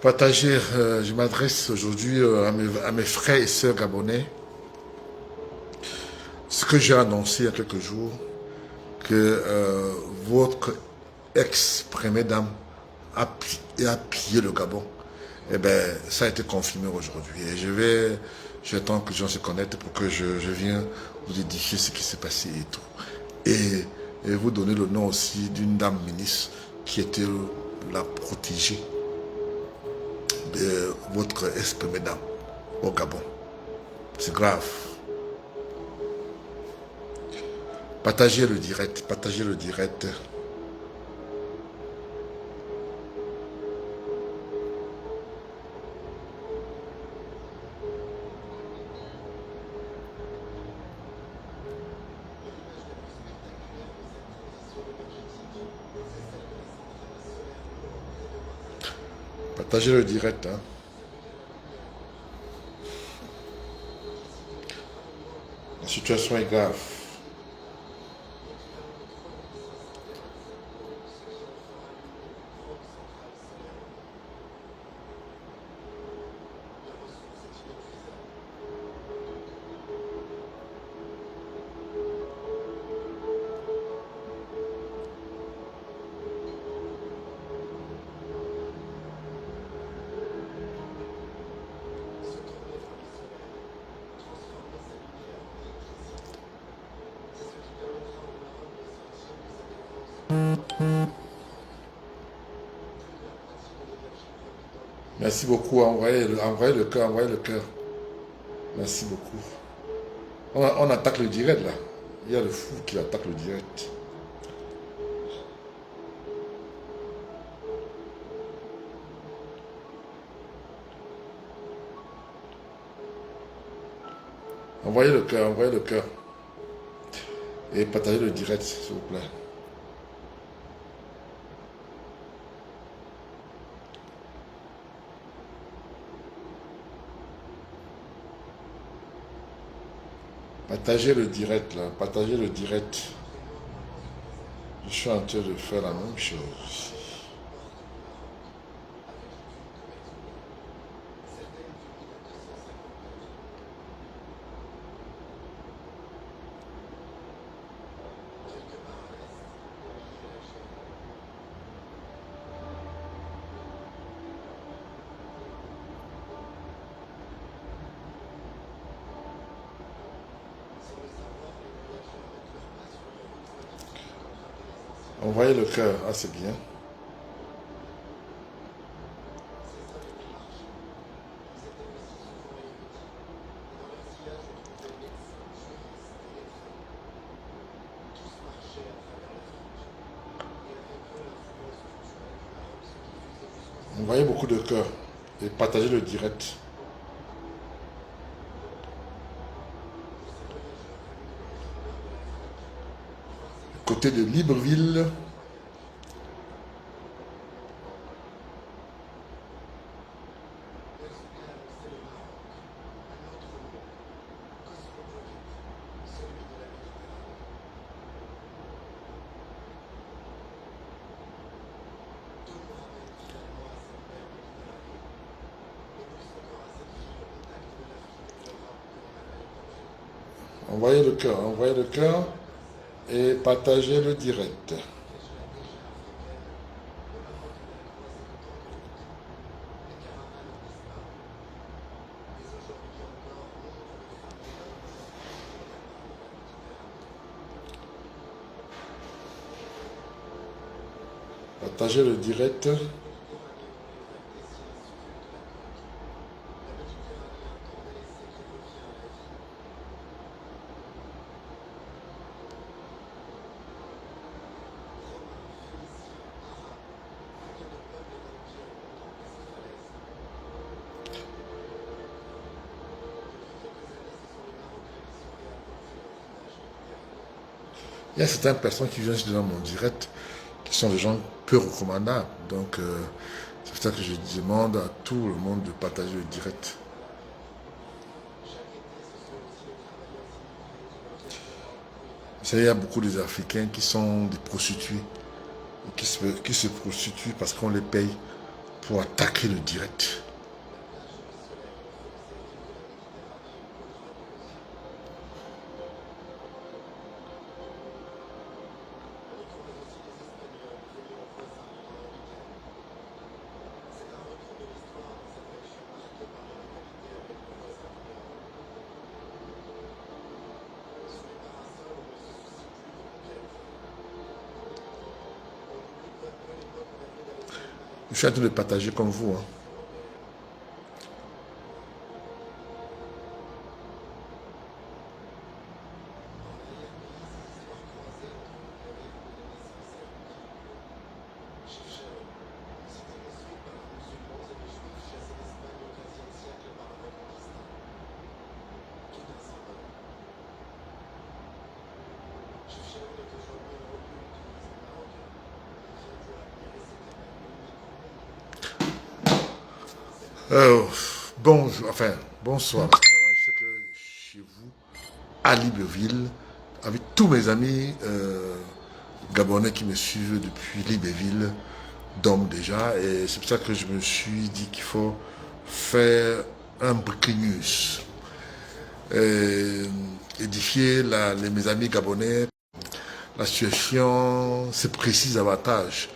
Partager, je m'adresse aujourd'hui à mes frères et sœurs gabonais. Ce que j'ai annoncé il y a quelques jours, que votre ex-première dame a pillé le Gabon. Eh bien, ça a été confirmé aujourd'hui. Et j'attends que les gens se connectent pour que je vienne vous édifier ce qui s'est passé et tout. Et vous donner le nom aussi d'une dame ministre qui était la protégée de votre ex-première dame au Gabon. C'est grave. Partagez le direct, partagez le direct. Partagez le direct. Hein. La situation est grave. Merci beaucoup. Envoyez le cœur, envoyez le cœur. Merci beaucoup. On attaque le direct là. Il y a le fou qui attaque le direct. Envoyez le cœur, envoyez le cœur. Et partagez le direct, s'il vous plaît. Partagez le direct là, partagez le direct. Je suis en train de faire la même chose. Envoyez le cœur, ah c'est bien. Envoyez beaucoup de cœur et partagez le direct. Côté de Libreville. Envoyez le cœur et partagez le direct. Partagez le direct. Il y a certaines personnes qui viennent dans mon direct qui sont des gens peu recommandables. Donc, c'est pour ça que je demande à tout le monde de partager le direct. Il y a beaucoup des Africains qui sont des prostituées, qui se prostituent parce qu'on les paye pour attaquer le direct. Je suis en train de partager comme vous. Hein. Bonsoir. Je sais que chez vous, à Libreville, avec tous mes amis gabonais qui me suivent depuis Libreville, dorment déjà. Et c'est pour ça que je me suis dit qu'il faut faire un breaking news. Édifier mes amis gabonais. La situation se précise davantage.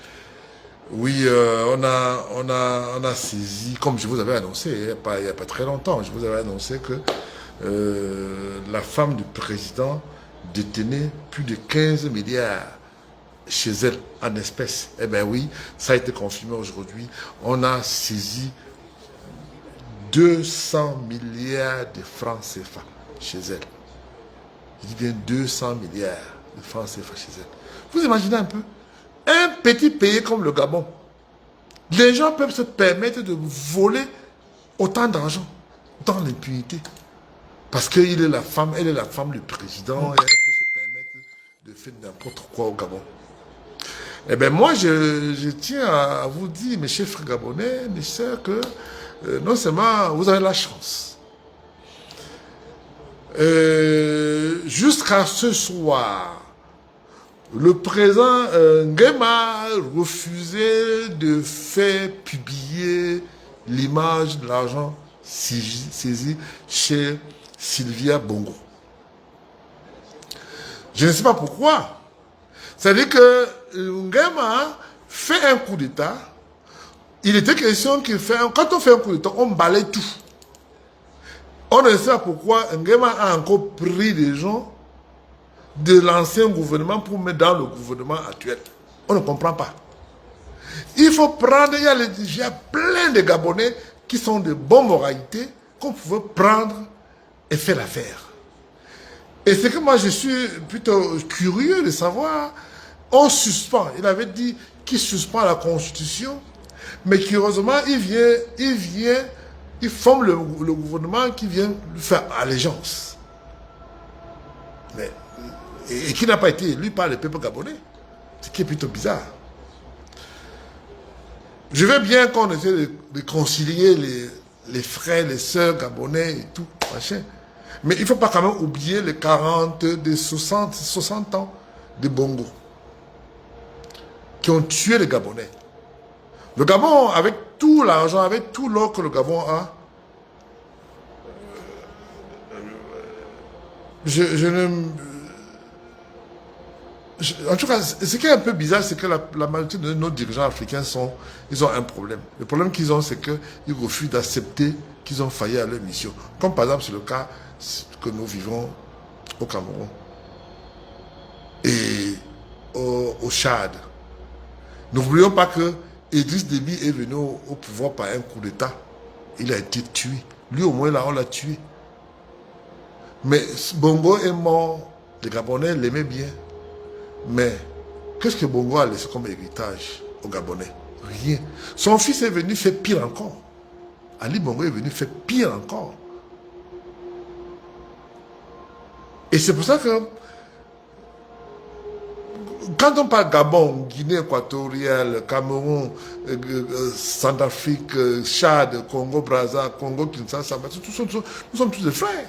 Oui, on a saisi, comme je vous avais annoncé, il n'y a pas très longtemps, je vous avais annoncé que la femme du président détenait plus de 15 milliards chez elle en espèces. Eh bien oui, ça a été confirmé aujourd'hui. On a saisi 200 milliards de francs CFA chez elle. Je dis bien 200 milliards de francs CFA chez elle. Vous imaginez un peu? Un petit pays comme le Gabon, les gens peuvent se permettre de voler autant d'argent dans l'impunité. Parce qu'elle est la femme du président, et elle peut se permettre de faire n'importe quoi au Gabon. Eh bien moi, je tiens à vous dire, mes chers frères gabonais, mes sœurs, que non seulement vous avez la chance. Jusqu'à ce soir, le président Nguema a refusé de faire publier l'image de l'argent saisi chez Sylvia Bongo. Je ne sais pas pourquoi. C'est-à-dire que Nguema fait un coup d'État. Il était question qu'il fait... Quand on fait un coup d'État, on balaye tout. On ne sait pas pourquoi Nguema a encore pris des gens de l'ancien gouvernement pour mettre dans le gouvernement actuel. On ne comprend pas. Il faut prendre, il y a plein de Gabonais qui sont de bonne moralité qu'on pouvait prendre et faire l'affaire. Et c'est que moi je suis plutôt curieux de savoir, on suspend, il avait dit qu'il suspend la Constitution, mais curieusement il forme le gouvernement qui vient lui faire allégeance. Mais et qui n'a pas été élu par le peuple gabonais. Ce qui est plutôt bizarre. Je veux bien qu'on essaie de concilier les frères, les sœurs gabonais et tout, machin. Mais il ne faut pas quand même oublier les 60 ans de Bongo qui ont tué les Gabonais. Le Gabon, avec tout l'argent, avec tout l'or que le Gabon a, en tout cas, ce qui est un peu bizarre, c'est que la majorité de nos dirigeants africains ils ont un problème. Le problème qu'ils ont, c'est qu'ils refusent d'accepter qu'ils ont failli à leur mission. Comme par exemple, c'est le cas que nous vivons au Cameroun et au Tchad. N'oublions pas que Idriss Déby est venu au pouvoir par un coup d'État. Il a été tué. Lui, au moins, là, on l'a tué. Mais Bongo est mort. Les Gabonais l'aimaient bien. Mais qu'est-ce que Bongo a laissé comme héritage aux Gabonais? Rien. Son fils est venu faire pire encore. Ali Bongo est venu faire pire encore. Et c'est pour ça que quand on parle Gabon, Guinée équatoriale, Cameroun, Centrafrique, Tchad, Congo, Brazza, Congo, Kinshasa, nous sommes tous des frères.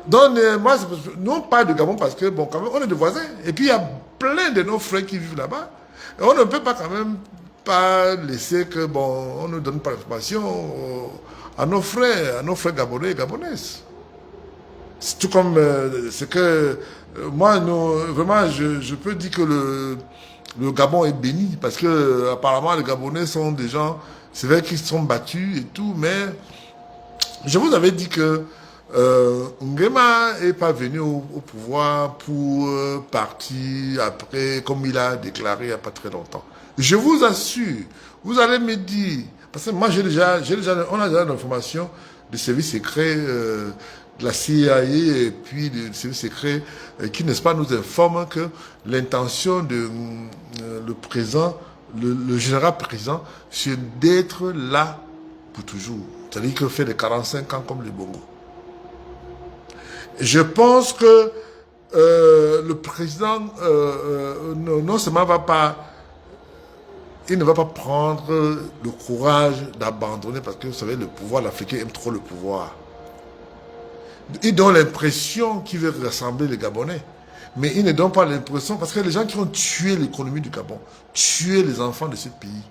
Donc, moi, nous on parle de Gabon parce que, bon, quand même, on est des voisins. Et puis, il y a plein de nos frères qui vivent là-bas. Et on ne peut pas quand même pas laisser que, bon, on ne donne pas l'information à nos frères gabonais et gabonaises. C'est tout comme c'est que moi, vraiment, je peux dire que le Gabon est béni parce que apparemment les Gabonais sont des gens, c'est vrai qu'ils sont battus et tout, mais je vous avais dit que Nguema n'est pas venu au pouvoir pour partir après, comme il a déclaré il n'y a pas très longtemps. Je vous assure, vous allez me dire, parce que moi on a déjà l'information du service secret de la CIA et puis du service secret qui, n'est-ce pas, nous informe que l'intention de le président, le général président, c'est d'être là pour toujours. C'est-à-dire qu'il fait des 45 ans comme les Bongo. Je pense que le président non seulement il ne va pas prendre le courage d'abandonner parce que vous savez, le pouvoir, l'Africain aime trop le pouvoir. Il donne l'impression qu'il veut rassembler les Gabonais. Mais il ne donne pas l'impression, parce que les gens qui ont tué l'économie du Gabon, tué les enfants de ce pays.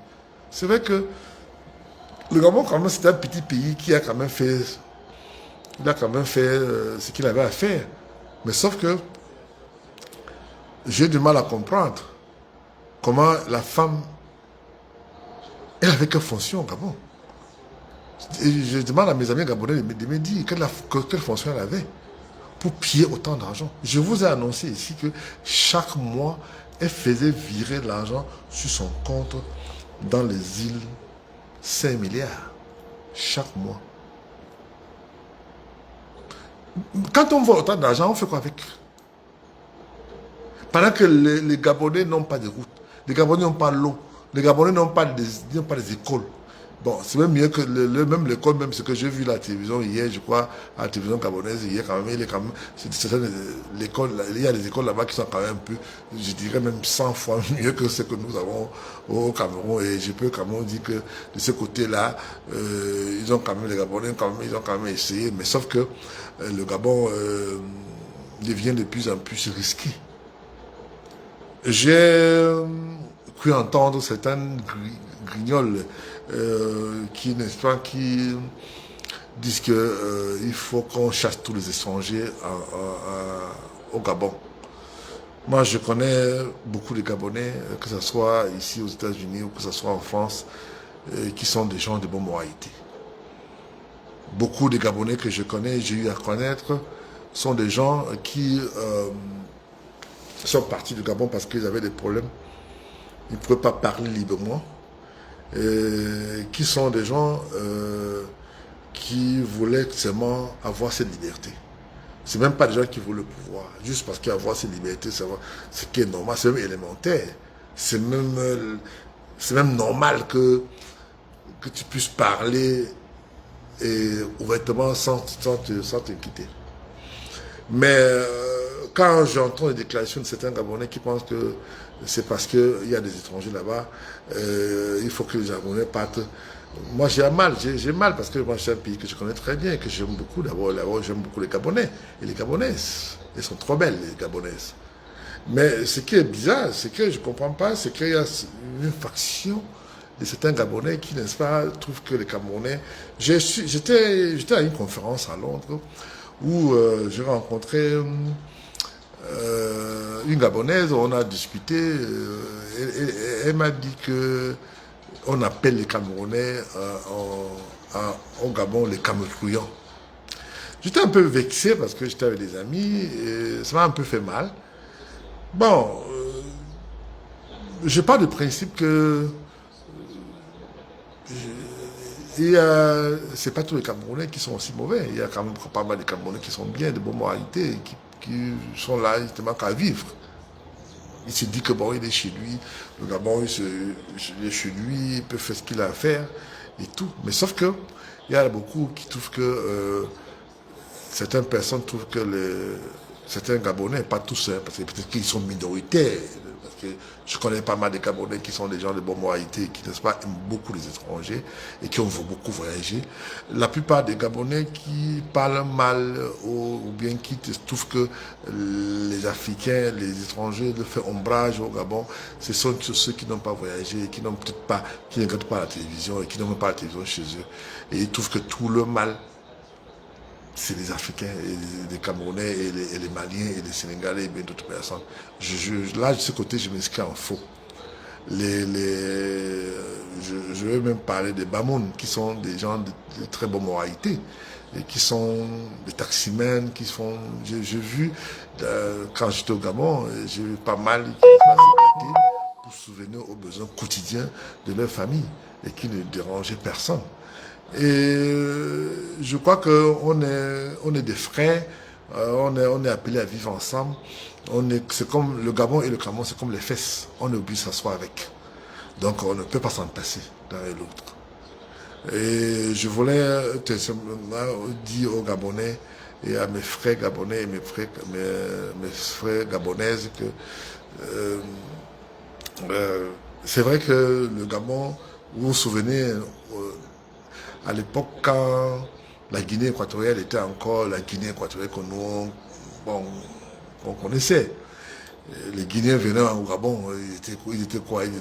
C'est vrai que le Gabon, quand même, c'est un petit pays qui a quand même fait, ce qu'il avait à faire. Mais sauf que j'ai du mal à comprendre comment la femme, elle avait quelle fonction au Gabon. Et je demande à mes amis gabonais de me dire quelle fonction elle avait pour piller autant d'argent. Je vous ai annoncé ici que chaque mois, elle faisait virer l'argent sur son compte dans les îles 5 milliards. Chaque mois. Quand on voit autant d'argent, on fait quoi avec? Pendant que les Gabonais n'ont pas de route, les Gabonais n'ont pas l'eau, les Gabonais n'ont pas des écoles. Bon, c'est même mieux que même l'école, même ce que j'ai vu à la télévision hier, je crois, à la télévision gabonaise, hier quand même, il y a des écoles là-bas qui sont quand même un peu, je dirais même 100 fois mieux que ce que nous avons au Cameroun. Et je peux quand même dire que de ce côté-là, ils ont quand même, les Gabonais, ils ont quand même essayé, mais sauf que le Gabon devient de plus en plus risqué. J'ai cru entendre certains grignoles qui, n'est-ce pas, qui disent que il faut qu'on chasse tous les étrangers au Gabon. Moi, je connais beaucoup de Gabonais, que ce soit ici aux États-Unis ou que ce soit en France, qui sont des gens de bonne moralité. Beaucoup de Gabonais que je connais, j'ai eu à connaître, sont des gens qui sont partis du Gabon parce qu'ils avaient des problèmes. Ils ne pouvaient pas parler librement. Qui sont des gens qui voulaient seulement avoir cette liberté. Ce même pas des gens qui veulent le pouvoir, juste parce qu'avoir cette liberté, c'est ce qui est normal, c'est même élémentaire. C'est même normal que tu puisses parler ouvertement sans t'inquiéter. Mais quand j'entends les déclarations de certains Gabonais qui pensent que c'est parce qu'il y a des étrangers là-bas, il faut que les Gabonais partent. Moi, j'ai mal parce que moi, c'est un pays que je connais très bien et que j'aime beaucoup. D'abord, j'aime beaucoup les Gabonais et les Gabonaises. Elles sont trop belles, les Gabonaises. Mais ce qui est bizarre, c'est que je ne comprends pas, c'est qu'il y a une faction de certains Gabonais qui, n'est-ce pas, trouvent que les Camerounais... J'étais à une conférence à Londres où j'ai rencontré une Gabonaise, on a discuté, elle m'a dit que on appelle les Camerounais au Gabon les Camerounais. J'étais un peu vexé parce que j'étais avec des amis et ça m'a un peu fait mal. Bon, j'ai pas de principe que c'est pas tous les Camerounais qui sont aussi mauvais. Il y a quand même pas mal de Camerounais qui sont bien, de bonne moralité, qui sont là justement qu'à vivre. Il se dit que bon, il est chez lui, le Gabon, il est chez lui, il peut faire ce qu'il a à faire et tout. Mais sauf que il y a beaucoup qui trouvent que certaines personnes trouvent que certains Gabonais, pas tous, parce que peut-être qu'ils sont minoritaires. Parce que Je connais pas mal de Gabonais qui sont des gens de bonne moralité, qui, n'est-ce pas, aiment beaucoup les étrangers et qui ont beaucoup voyagé. La plupart des Gabonais qui parlent mal ou bien qui trouvent que les Africains, les étrangers, le font ombrage au Gabon, ce sont ceux qui n'ont pas voyagé, qui n'ont peut-être pas, qui ne regardent pas la télévision et qui n'ont même pas la télévision chez eux. Et ils trouvent que tout le mal, c'est les Africains, et les Camerounais, et les Maliens, et les Sénégalais, et bien d'autres personnes. Là, de ce côté, je m'inscris en faux. Je vais même parler des Bamoun, qui sont des gens de très bonne moralité, et qui sont des taximens, qui font... J'ai vu, quand j'étais au Gabon, j'ai vu pas mal qui s'arrêtaient pour souvenir aux besoins quotidiens de leur famille, et qui ne dérangeaient personne. Et je crois qu'on est des frères, on est appelés à vivre ensemble. C'est comme le Gabon et le Cameroun, c'est comme les fesses. On est obligé de s'asseoir avec. Donc on ne peut pas s'en passer l'un et l'autre. Et je voulais dire aux Gabonais et à mes frères gabonais et mes frères gabonaises que c'est vrai que le Gabon, vous vous souvenez, à l'époque, quand la Guinée équatoriale était encore la Guinée équatoriale que nous qu'on connaissait. Les Guinéens venaient au Gabon, ils étaient quoi? Ils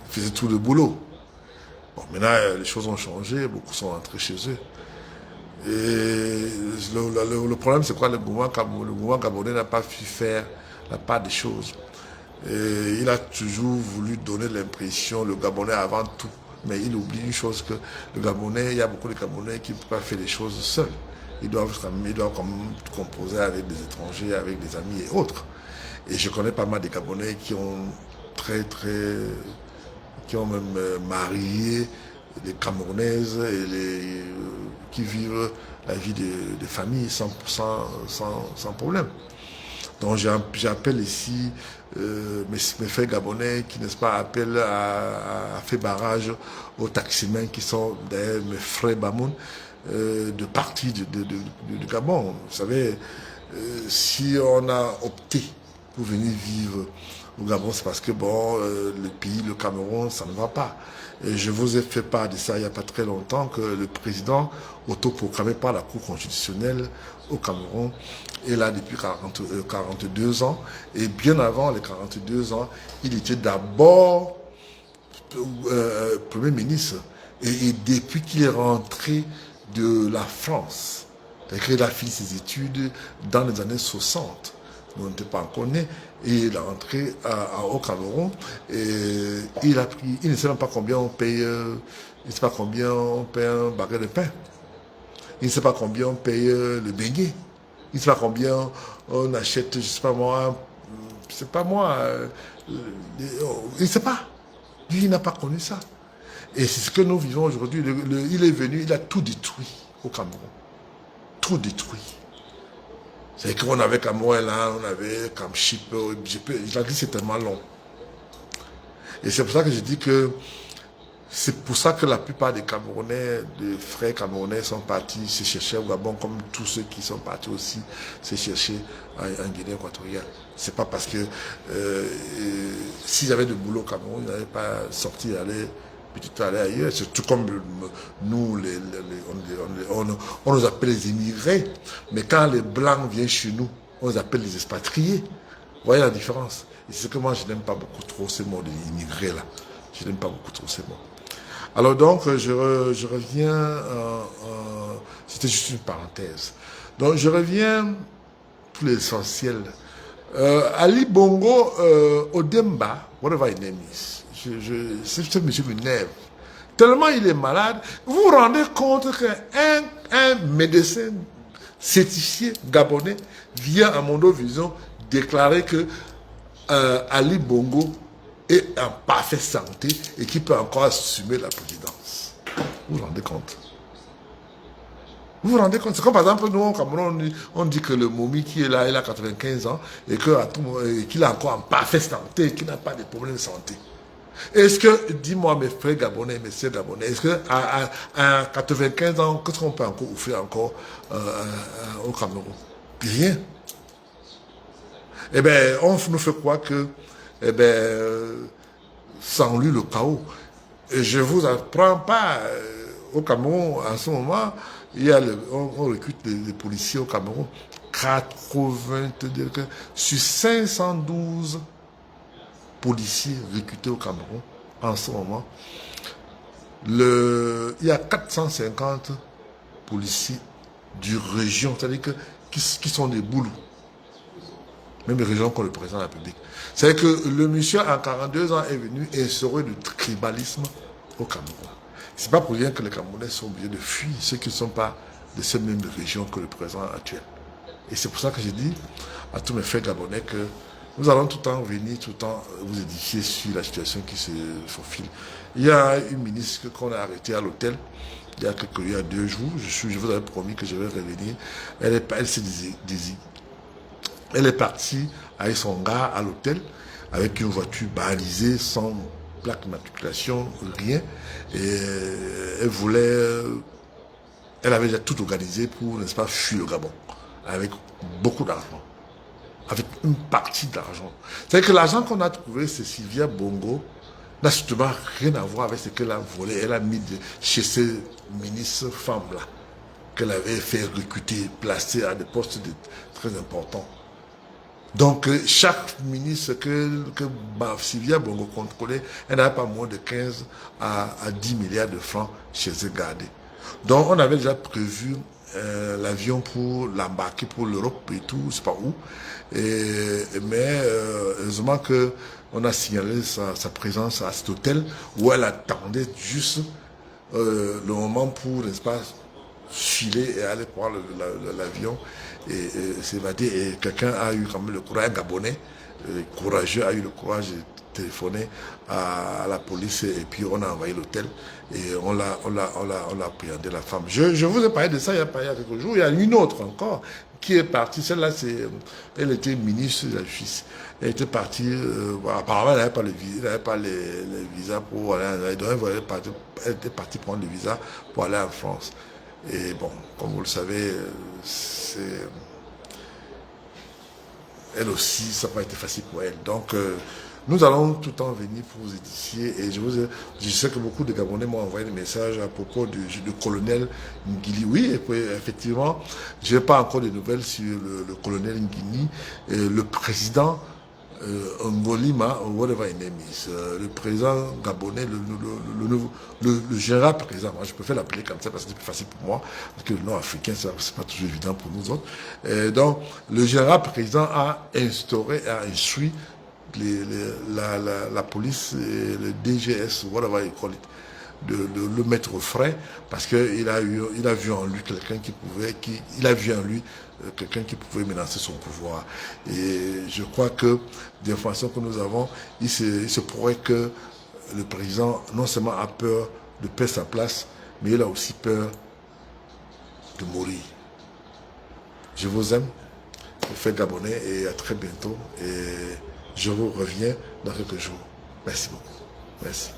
faisaient tout le boulot. Bon, maintenant, les choses ont changé, beaucoup sont rentrés chez eux. Et le problème, c'est quoi? Le gouvernement gabonais n'a pas pu faire la part des choses. Et il a toujours voulu donner l'impression, le Gabonais avant tout, mais il oublie une chose, que le Gabonais, il y a beaucoup de Gabonais qui ne peuvent pas faire les choses seuls. Ils doivent composer avec des étrangers, avec des amis et autres. Et je connais pas mal de Gabonais qui ont qui ont même marié des Camerounaises et qui vivent la vie de famille sans problème. Donc j'appelle ici mes frères gabonais qui, n'est-ce pas, appellent à faire barrage aux taximens qui sont d'ailleurs mes frères Bamoun de partie du Gabon. Vous savez, si on a opté pour venir vivre au Gabon, c'est parce que bon, le pays, le Cameroun, ça ne va pas. Et je vous ai fait part de ça il n'y a pas très longtemps, que le président, autoproclamé par la Cour constitutionnelle au Cameroun, est là depuis 42 ans. Et bien avant les 42 ans, il était d'abord Premier ministre. Et depuis qu'il est rentré de la France, c'est-à-dire qu'il a fini ses études dans les années 60, on n'était pas encore né, et il est rentré au Cameroun, et il ne sait même pas combien on paye, il ne sait pas combien on paye un baguette de pain, il ne sait pas combien on paye le beignet, il ne sait pas combien on achète, je ne sais pas moi, il ne sait pas, lui il n'a pas connu ça. Et c'est ce que nous vivons aujourd'hui. Il est venu, il a tout détruit au Cameroun. Tout détruit. C'est qu'on avait Cameroun là, on avait Camchip, la liste est tellement longue. Et c'est pour ça que je dis que c'est pour ça que la plupart des Camerounais, des frères Camerounais sont partis se chercher au Gabon, comme tous ceux qui sont partis aussi se chercher en Guinée équatoriale. C'est pas parce que s'ils avaient de boulot au Cameroun, ils n'avaient pas sorti aller ailleurs. C'est tout comme nous, on nous appelle les immigrés, mais quand les Blancs viennent chez nous, on les appelle les expatriés. Vous voyez la différence? Et c'est que moi, je n'aime pas beaucoup trop ces mots d'immigrés là. Je n'aime pas beaucoup trop ces mots. Alors donc, je reviens, c'était juste une parenthèse. Donc, je reviens pour l'essentiel. Ali Bongo Odemba, whatever his name is, ce monsieur m'énerve. Tellement il est malade. Vous vous rendez compte qu'un médecin certifié gabonais vient à Mondo Vision déclarer que Ali Bongo est en parfaite santé et qu'il peut encore assumer la présidence. Vous vous rendez compte? Vous vous rendez compte? C'est comme par exemple, nous, au Cameroun, on dit que le Momi qui est là, il a 95 ans et qu'il est encore en parfaite santé et qu'il n'a pas de problème de santé. Est-ce que, dis-moi mes frères gabonais, mes sœurs gabonais, est-ce qu'à 95 ans, qu'est-ce qu'on peut encore offrir encore au Cameroun? Rien. Eh bien, on nous fait croire que, eh bien, sans lui, le chaos. Et je vous apprends pas, au Cameroun, en ce moment, on recrute les policiers au Cameroun. 82, sur 512 policiers recrutés au Cameroun, en ce moment, il y a 450 policiers du région, c'est-à-dire qui sont des boulous. Même les régions comme le président de la République. C'est que le monsieur, en 42 ans, est venu instaurer le tribalisme au Cameroun. C'est pas pour rien que les Camerounais sont obligés de fuir ceux qui ne sont pas de cette même région que le président actuel. Et c'est pour ça que j'ai dit à tous mes frères gabonais que nous allons tout le temps venir, tout le temps vous édifier sur la situation qui se faufile. Il y a une ministre qu'on a arrêtée à l'hôtel il y a 2 jours. Je vous avais promis que je vais revenir. Elle est partie avec son gars à l'hôtel, avec une voiture balisée, sans plaque d'immatriculation, rien. Et elle avait déjà tout organisé pour, n'est-ce pas, fuir le Gabon, avec beaucoup d'argent, avec une partie d'argent. C'est-à-dire que l'argent qu'on a trouvé, c'est Sylvia Bongo, n'a strictement rien à voir avec ce qu'elle a volé. Elle a mis chez ces ministres femmes-là, qu'elle avait fait recruter, placer à des postes très importants. Donc, chaque ministre que Sylvia Bongo contrôlait, elle n'avait pas moins de 15 à 10 milliards de francs chez eux gardés. Donc, on avait déjà prévu l'avion pour l'embarquer pour l'Europe et tout, je ne sais pas où. Mais heureusement qu'on a signalé sa présence à cet hôtel où elle attendait juste le moment pour, n'est-ce pas, filer et aller prendre l'avion et s'évader. Et quelqu'un a eu quand même le courage, un Gabonais courageux a eu le courage de téléphoner à la police et puis on a envoyé l'hôtel et on l'a appréhendé la femme. Je vous ai parlé de ça il y a quelques jours. Il y a une autre encore qui est partie. Celle-là, elle était ministre de la Justice. Elle était partie, apparemment elle n'avait pas les visas pour aller en France. Elle était partie prendre le visa pour aller en France. Et bon, comme vous le savez, elle aussi, ça n'a pas été facile pour elle. Donc, nous allons tout le temps venir pour vous édifier. Et je sais que beaucoup de Gabonais m'ont envoyé des messages à propos du colonel Ngili. Oui, et puis, effectivement, je n'ai pas encore de nouvelles sur le colonel Ngili. Le président Ngolima, whatever his name is, le président gabonais, le général président, moi je préfère l'appeler comme ça parce que c'est plus facile pour moi, parce que le nom africain, c'est pas toujours évident pour nous autres. Donc, le général président a instauré, a instruit la police, et le DGS, whatever you call it, de le mettre au frais parce qu'il a vu en lui quelqu'un quelqu'un qui pouvait menacer son pouvoir. Et je crois que des informations que nous avons, il se pourrait que le président non seulement a peur de perdre sa place, mais il a aussi peur de mourir. Je vous aime, je fais Gabonais et à très bientôt. Et je vous reviens dans quelques jours. Merci beaucoup. Merci.